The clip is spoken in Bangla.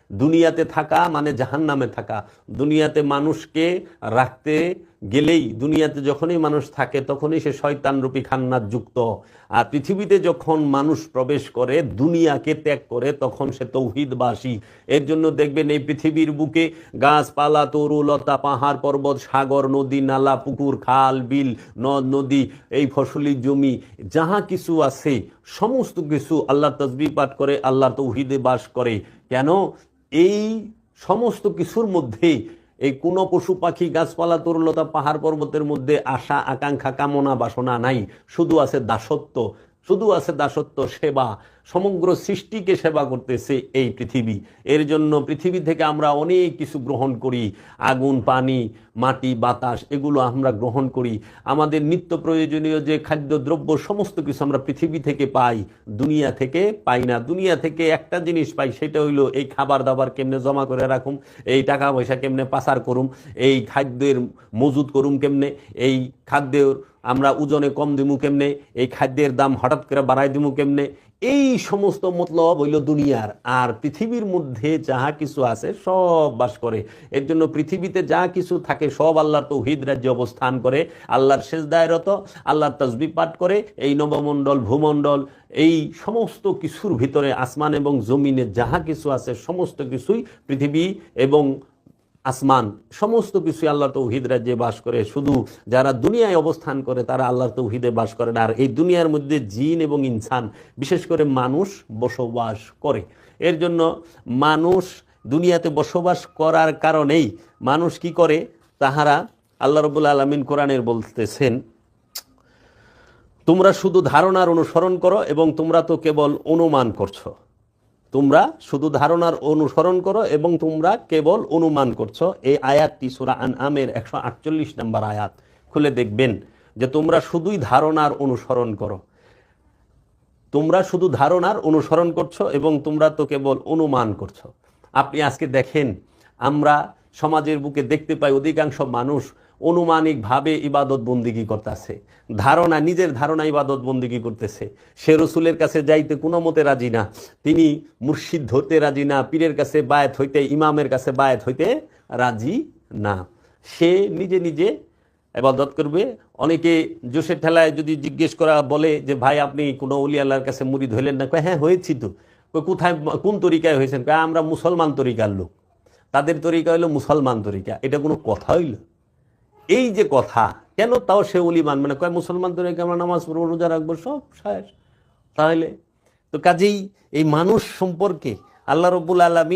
দুনিয়াতে থাকা মানে জাহান্নামে থাকা। দুনিয়াতে মানুষকে রাখতে গেলেই, দুনিয়াতে যখনই মানুষ থাকে তখনই সে শয়তানরূপী খান্নাত যুক্ত। আর পৃথিবীতে যখন মানুষ প্রবেশ করে, দুনিয়াকে ত্যাগ করে, তখন সে তৌহিদবাসী। এর জন্য দেখবেন এই পৃথিবীর বুকে গাছপালা, তরু লতা, পাহাড় পর্বত, সাগর, নদী নালা, পুকুর, খাল বিল, নদ নদী, এই ফসলি জমি, যাহা কিছু আছে সমস্ত কিছু আল্লাহ তাসবিহ পাঠ করে, আল্লাহর তৌহিদে বাস করে। কেন? এই সমস্ত কিছুর মধ্যে এই কোনো পশু পাখি, গাছপালা, তরুলতা, পাহাড় পর্বতের মধ্যে আশা আকাঙ্ক্ষা, কামনা বাসনা নাই। শুধু আছে দাসত্ব, শুধু আছে দাসত্ব, সেবা। সমগ্র সৃষ্টিকে সেবা করতেছে এই পৃথিবী। এর জন্য পৃথিবী থেকে আমরা অনেক কিছু গ্রহণ করি। আগুন, পানি, মাটি, বাতাস, এগুলো আমরা গ্রহণ করি। আমাদের নিত্য প্রয়োজনীয় যে খাদ্যদ্রব্য সমস্ত কিছু আমরা পৃথিবী থেকে পাই, দুনিয়া থেকে পাই না। দুনিয়া থেকে একটা জিনিস পাই, সেটা হইলো এই খাবার দাবার কেমনে জমা করে রাখুম, এই টাকা পয়সা কেমনে পাচার করুম, এই খাদ্যের মজুত করুম কেমনে, এই খাদ্যের আমরা ওজনে কম দিমু কেমনে, এই খাদ্যের দাম হঠাৎ করে বাড়াই দিমু কেমনে, এই সমস্ত মতলব হইল দুনিয়ার। আর পৃথিবীর মধ্যে যাহা কিছু আছে সব বাস করে। এর জন্য পৃথিবীতে যা কিছু থাকে সব আল্লাহর তৌহিদ রাজ্যে অবস্থান করে, আল্লাহর সেজদায় রত, আল্লাহর তাসবিহ পাঠ করে। এই নবমণ্ডল, ভূমণ্ডল, এই সমস্ত কিছুর ভিতরে আসমান এবং জমিনে যাহা কিছু আছে সমস্ত কিছুই, পৃথিবী এবং আসমান, সমস্ত কিছু আল্লাহর তৌহিদ রাজ্যে বাস করে। শুধু যারা দুনিয়ায় অবস্থান করে তারা আল্লাহর তৌহিদে বাস করে না। আর এই দুনিয়ার মধ্যে জিন এবং ইনসান, বিশেষ করে মানুষ বসবাস করে। এর জন্য মানুষ দুনিয়াতে বসবাস করার কারণেই মানুষ কি করে, তাহারা আল্লাহ রাব্বুল আলামিন কোরআনের বলতেছেন, তোমরা শুধু ধারণার অনুসরণ করো এবং তোমরা তো কেবল অনুমান করছো। তোমরা শুধু ধারণার অনুসরণ করো এবং তোমরা কেবল অনুমান করছো। এই আয়াতটি সূরা আনআমের 148 নম্বর আয়াত খুলে দেখবেন যে তোমরা শুধুই ধারণার অনুসরণ করো, তোমরা শুধু ধারণার অনুসরণ করছো এবং তোমরা তো কেবল অনুমান করছো। আপনি আজকে দেখেন, আমরা সমাজের বুকে দেখতে পাই অধিকাংশ মানুষ অনুমানিকভাবে ইবাদত বন্দিগি করতেছে, ধারণা, নিজের ধারণা ইবাদত বন্দিগি করতেছে। সে রসুলের কাছে যাইতে কোনো মতে রাজি না, তিনি মুর্শিদ ধরতে রাজি না, পীরের কাছে বায়াত হইতে, ইমামের কাছে বায়াত হইতে রাজি না। সে নিজে নিজে ইবাদত করবে। অনেকে জোশের ঠেলায় যদি জিজ্ঞেস করা বলে যে ভাই আপনি কোনো ওলি আল্লাহর কাছে মুরিদ হইলেন না? কয় হ্যাঁ হয়েছি তো। কোথায়, কোন তরিকায় হয়েছেন? কয় আমরা মুসলমান তরিকার লোক, তাদের তরিকা হইলো মুসলমান তরিকা। এটা কোনো কথা হইল? এই যে কথা, কেন তাও সে ওলি মানবে না? কয় মুসলমান তরিকা, আমরা নামাজ পড়বো, রোজা রাখবো, সব শেষ। তাহলে তো কাজেই এই মানুষ সম্পর্কে আল্লাহ রাব্বুল আলামিন